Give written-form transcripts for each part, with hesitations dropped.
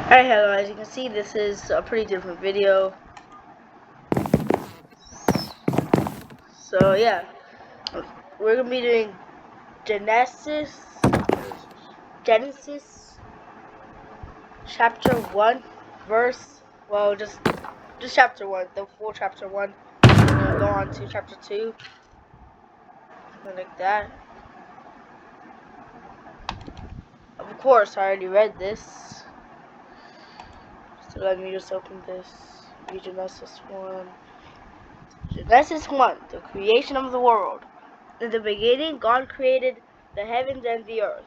Alright, hello, as you can see, this is a pretty different video. So, yeah, we're gonna be doing Genesis chapter 1, just chapter 1, the full chapter 1. We're gonna go on to chapter 2, like that. Of course, I already read this. So let me just open this. Genesis 1. Genesis 1, the creation of the world. In the beginning, God created the heavens and the earth.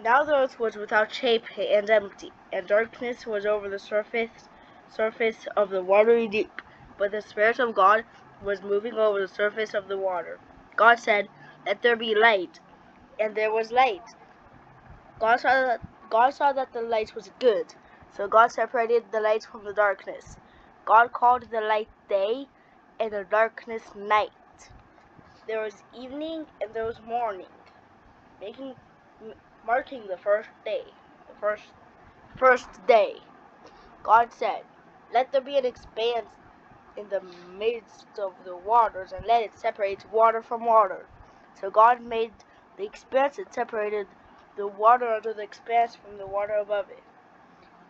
Now the earth was without shape and empty, and darkness was over the surface of the watery deep. But the Spirit of God was moving over the surface of the water. God said, "Let there be light," and there was light. God saw that the light was good, so God separated the light from the darkness. God called the light day, and the darkness night. There was evening and there was morning, marking the first day. The first day. God said, "Let there be an expanse in the midst of the waters, and let it separate water from water." So God made the expanse and separated the water under the expanse from the water above it.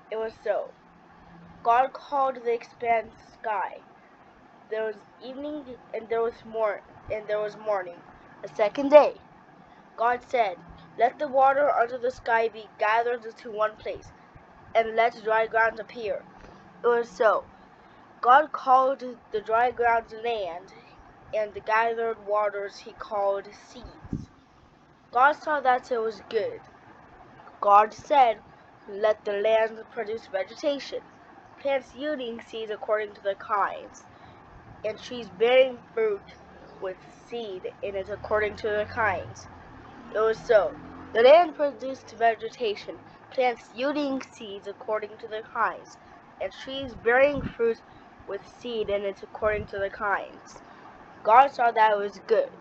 It was so. God called the expanse sky. There was evening and there was morning, the second day. God said, "Let the water under the sky be gathered into one place, and let dry ground appear." It was so. God called the dry ground land, and the gathered waters he called seas. God saw that it was good. God said, "Let the land produce vegetation, plants yielding seeds according to their kinds, and trees bearing fruit with seed in it according to their kinds." It was so. The land produced vegetation, plants yielding seeds according to their kinds, and trees bearing fruit with seed in it according to their kinds. God saw that it was good.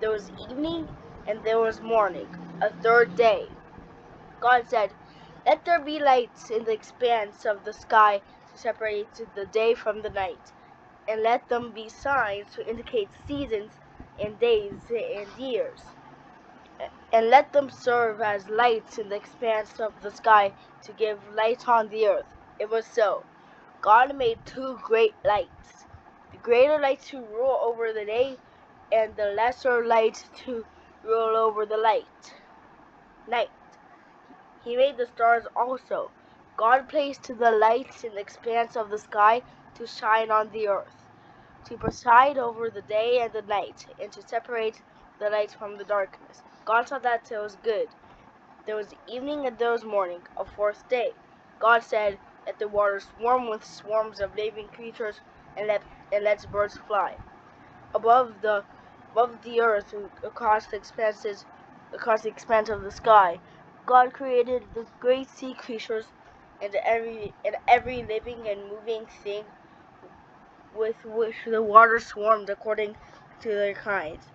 There was evening and there was morning, a third day. God said, "Let there be lights in the expanse of the sky to separate the day from the night, and let them be signs to indicate seasons and days and years, and let them serve as lights in the expanse of the sky to give light on the earth." It was so. God made two great lights, the greater light to rule over the day, and the lesser light to rule over the night. He made the stars also. God placed the lights in the expanse of the sky to shine on the earth, to preside over the day and the night, and to separate the light from the darkness. God saw that it was good. There was evening and there was morning, a fourth day. God said, "Let the waters swarm with swarms of living creatures, and let birds fly above the earth across the expanse of the sky." God created the great sea creatures and every living and moving thing with which the waters swarmed according to their kinds,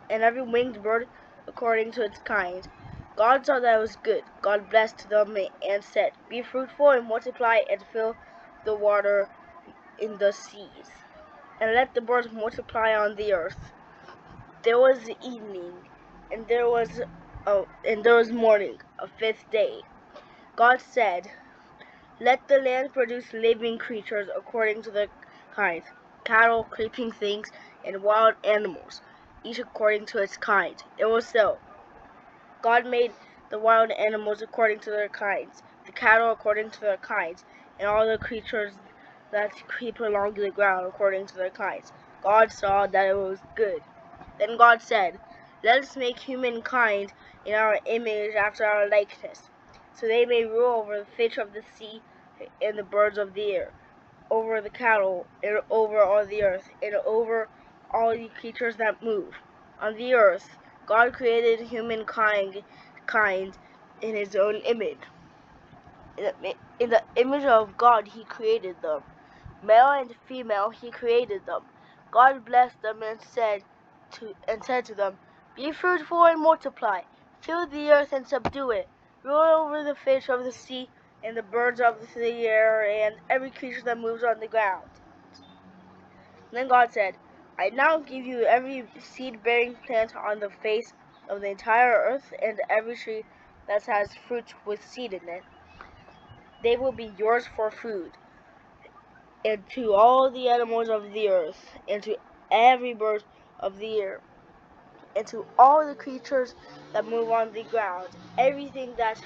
and every winged bird according to its kind. God saw that it was good. God blessed them and said, "Be fruitful and multiply and fill the water in the seas, and let the birds multiply on the earth." There was evening, and there was morning, a fifth day. God said, "Let the land produce living creatures according to their kinds, cattle, creeping things, and wild animals, each according to its kind." It was so. God made the wild animals according to their kinds, the cattle according to their kinds, and all the creatures that creep along the ground according to their kinds. God saw that it was good. Then God said, "Let us make humankind in our image after our likeness, so they may rule over the fish of the sea and the birds of the air, over the cattle, and over all the earth, and over all the creatures that move on the earth." God created humankind in his own image. In the image of God he created them. Male and female he created them. God blessed them and said to them, "Be fruitful and multiply, fill the earth and subdue it, rule over the fish of the sea and the birds of the air, and every creature that moves on the ground. And then God said, I now give you every seed-bearing plant on the face of the entire earth, and every tree that has fruit with seed in it. They will be yours for food. And to all the animals of the earth, and to every bird of the air, and to all the creatures that move on the ground, everything that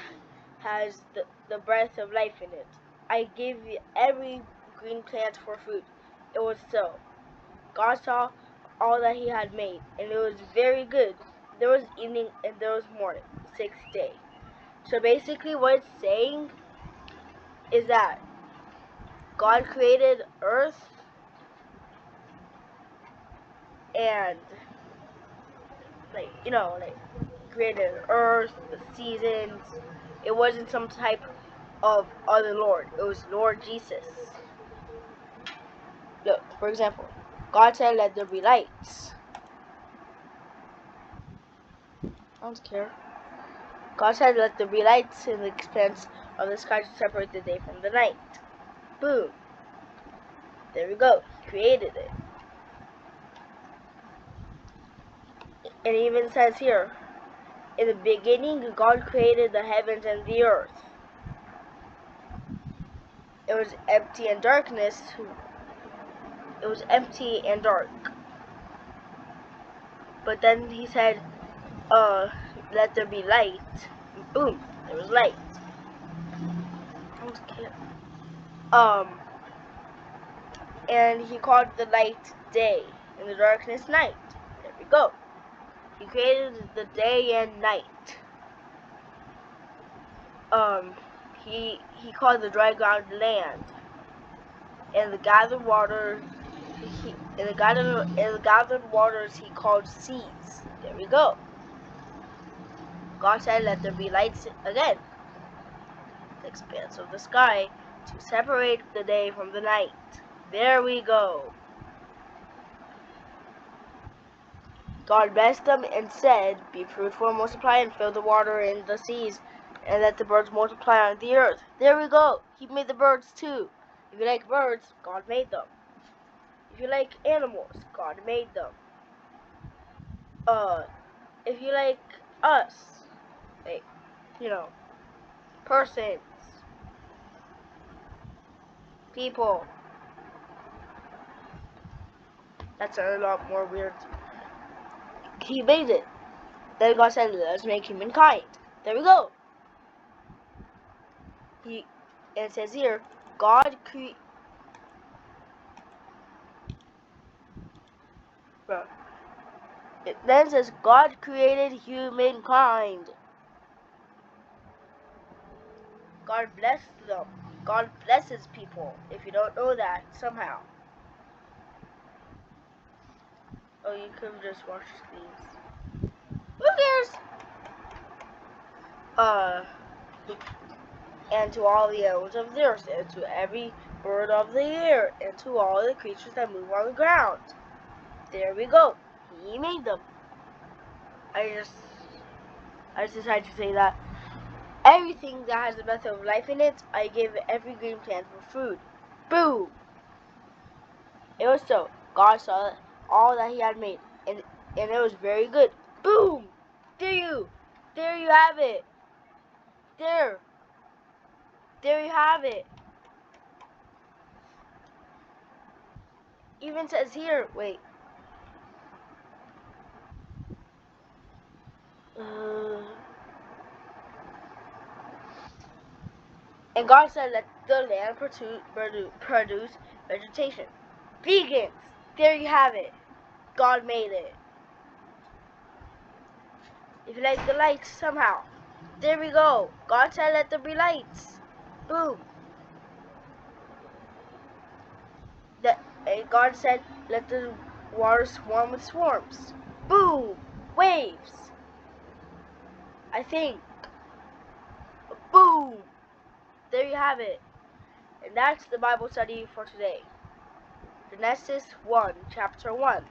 has the breath of life in it. I give you every green plant for food. It was so. God saw all that he had made, and it was very good. There was evening and there was morning, the sixth day. So basically what it's saying is that God created earth and created earth, the seasons. It wasn't some type of other Lord. It was Lord Jesus. Look, for example, God said, let there be lights. I don't care. God said, let there be lights in the expanse of the sky to separate the day from the night. Boom. There we go. He created it. It even says here, in the beginning, God created the heavens and the earth. It was empty and darkness. It was empty and dark. But then he said, let there be light. And boom, there was light. And he called the light day, and the darkness night. There we go. He created the day and night. He called the dry ground land, and the gathered water. The gathered waters he called seas. There we go. God said, let there be lights again. The expanse of the sky to separate the day from the night. There we go. God blessed them and said, be fruitful and multiply and fill the water in the seas, and let the birds multiply on the earth. There we go. He made the birds too. If you like birds, God made them. If you like animals, God made them. If you like us, like, persons, people, that's a lot more weird. He made it. Then God said, let's make humankind. There we go. And it says here, God created. It then says, God created humankind. God blessed them. God blesses people. If you don't know that, somehow. Oh, you could just watch these. Who cares? And to all the animals of the earth, and to every bird of the air, and to all the creatures that move on the ground. There we go. He made them. I just decided to say that. Everything that has a breath of life in it, I give every green plant for food. Boom! It was so. God saw all that he had made, and it was very good. Boom! There you have it. There you have it. Even says here, wait. And God said, let the land produce vegetation. Vegans, there you have it. God made it. If you like the lights somehow, there we go. God said, let there be lights. Boom. And God said, let the water swarm with swarms. Boom. Waves. I think. Boom. There you have it. And that's the Bible study for today. Genesis 1, chapter 1.